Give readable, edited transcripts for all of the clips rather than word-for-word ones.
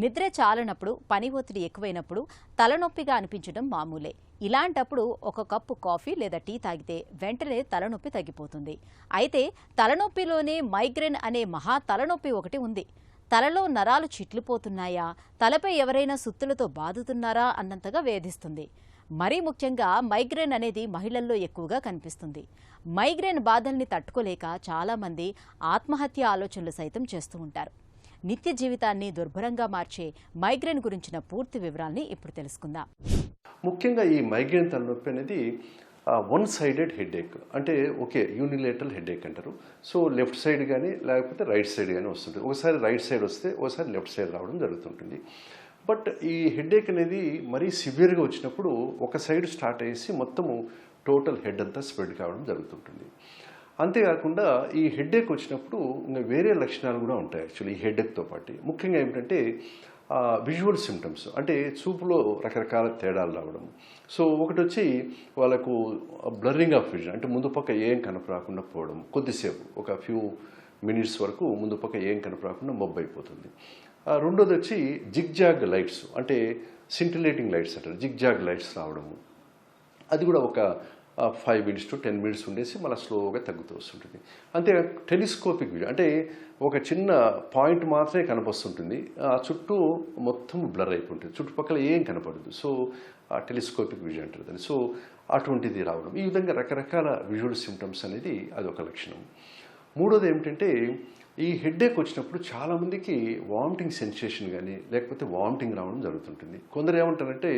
నిద్ర చాలనప్పుడు, పని ఒత్తిడి ఎక్కువైనప్పుడు తలనొప్పిగా అనిపించడం మామూలే. ఇలాంటప్పుడు ఒక కప్పు కాఫీ లేదా టీ తాగితే వెంటనే తలనొప్పి తగ్గిపోతుంది. అయితే తలనొప్పిలోనే మైగ్రేన్ అనే మహా తలనొప్పి ఒకటి ఉంది. తలలో నరాలు చిట్లిపోతున్నాయా, తలపై ఎవరైనా సుత్తులతో బాదుతున్నారా అన్నంతగా వేధిస్తుంది. మరీ ముఖ్యంగా మైగ్రేన్ అనేది మహిళల్లో ఎక్కువగా కనిపిస్తుంది. మైగ్రేన్ బాధల్ని తట్టుకోలేక చాలామంది ఆత్మహత్య ఆలోచనలు సైతం చేస్తూ ఉంటారు. నిత్య జీవితాన్ని దుర్భరంగా మార్చే మైగ్రేన్ గురించిన పూర్తి వివరాల్ని ఇప్పుడు తెలుసుకుందాం. ముఖ్యంగా ఈ మైగ్రేన్ తలనొప్పి అనేది వన్ సైడెడ్ హెడేక్, అంటే ఓకే యూనిలేటరల్ హెడేక్ అంటారు. సో లెఫ్ట్ సైడ్ కానీ లేకపోతే రైట్ సైడ్ కానీ వస్తుంటుంది. ఒకసారి రైట్ సైడ్ వస్తే ఒకసారి లెఫ్ట్ సైడ్ రావడం జరుగుతుంటుంది. బట్ ఈ హెడేక్ అనేది మరీ సివియర్గా వచ్చినప్పుడు ఒక సైడ్ స్టార్ట్ అయ్యేసి మొత్తము టోటల్ హెడ్ అంతా స్ప్రెడ్ కావడం జరుగుతుంటుంది. అంతేకాకుండా ఈ హెడేక్ వచ్చినప్పుడు ఇంకా వేరే లక్షణాలు కూడా ఉంటాయి యాక్చువల్లీ ఈ హెడేక్తో పాటు. ముఖ్యంగా ఏమిటంటే విజువల్ సిమ్టమ్స్, అంటే చూపులో రకరకాల తేడాలు రావడం. సో ఒకటి వచ్చి వాళ్ళకు బ్లర్రింగ్ ఆఫ్ విజన్, అంటే ముందు పక్క ఏం కనపరాకుండా పోవడం, కొద్దిసేపు ఒక ఫ్యూ మినిట్స్ వరకు ముందు పక్క ఏం కనపరాకుండా మబ్బు అయిపోతుంది. రెండోది వచ్చి జిగ్జాగ్ లైట్స్, అంటే సింటిలేటింగ్ లైట్స్ అంటారు, జిగ్జాగ్ లైట్స్ రావడము. అది కూడా ఒక 5 మినిట్స్ టు 10 మినిట్స్ ఉండేసి మళ్ళీ స్లోగా తగ్గుతూ వస్తుంటుంది. అంతే టెలిస్కోపిక్ విజన్, అంటే ఒక చిన్న పాయింట్ మాత్రమే కనపస్తుంటుంది, ఆ చుట్టూ మొత్తం బ్లర్ అయిపోతుంది, చుట్టుపక్కల ఏం కనపడదు. సో ఆ టెలిస్కోపిక్ విజన్ అంటారు దాన్ని. సో అటువంటిది రావడం, ఈ విధంగా రకరకాల విజువల్ సిమ్టమ్స్ అనేది అదొక లక్షణం. మూడోది ఏమిటంటే ఈ హెడేక్ వచ్చినప్పుడు చాలామందికి వామిటింగ్ సెన్సేషన్ కానీ లేకపోతే వామిటింగ్ రావడం జరుగుతుంటుంది. కొందరు ఏమంటారంటే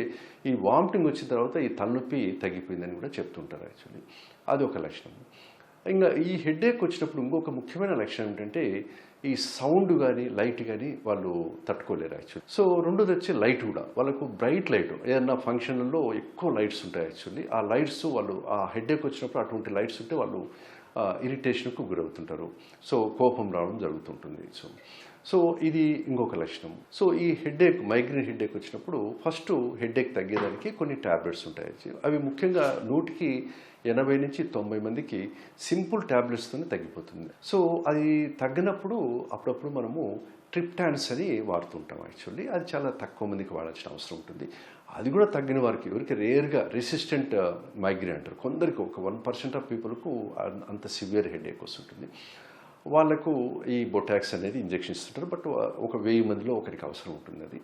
ఈ వామిటింగ్ వచ్చిన తర్వాత ఈ తలనొప్పి తగ్గిపోయిందని కూడా చెప్తుంటారు యాక్చువల్లీ. అది ఒక లక్షణం. ఇంకా ఈ హెడేక్ వచ్చినప్పుడు ఇంకొక ముఖ్యమైన లక్షణం ఏంటంటే ఈ సౌండ్ కానీ లైట్ కానీ వాళ్ళు తట్టుకోలేరు యాక్చువల్లీ. సో రెండోది వచ్చి లైట్ కూడా, వాళ్ళకు బ్రైట్ లైట్ ఏదన్నా ఫంక్షన్లలో ఎక్కువ లైట్స్ ఉంటాయి యాక్చువల్లీ. ఆ లైట్స్ వాళ్ళు ఆ హెడేక్ వచ్చినప్పుడు అటువంటి లైట్స్ ఉంటే వాళ్ళు ఇరిటేషన్కు గురవుతుంటారు. సో కోపం రావడం జరుగుతుంటుంది. సో ఇది ఇంకొక లక్షణం. సో ఈ హెడేక్, మైగ్రేన్ హెడేక్ వచ్చినప్పుడు ఫస్ట్ హెడేక్ తగ్గేదానికి కొన్ని ట్యాబ్లెట్స్ ఉంటాయి. అవి ముఖ్యంగా 100కి 80 నుంచి 90 మందికి సింపుల్ ట్యాబ్లెట్స్తోనే తగ్గిపోతుంది. సో అది తగ్గినప్పుడు అప్పుడప్పుడు మనము ట్రిప్టాన్స్ అని వాడుతుంటాం యాక్చువల్లీ. అది చాలా తక్కువ మందికి వాడాల్సిన అవసరం ఉంటుంది. అది కూడా తగ్గిన వారికి, ఎవరికి రేర్గా రెసిస్టెంట్ మైగ్రేన్ అంటారు, కొందరికి ఒక 1% ఆఫ్ పీపుల్కు అంత సివియర్ హెడేక్ వస్తుంటుంది. వాళ్ళకు ఈ బొటాక్స్ అనేది ఇంజెక్షన్ ఇస్తుంటారు. బట్ ఒక 1000 మందిలో ఒకరికి అవసరం ఉంటుంది అది.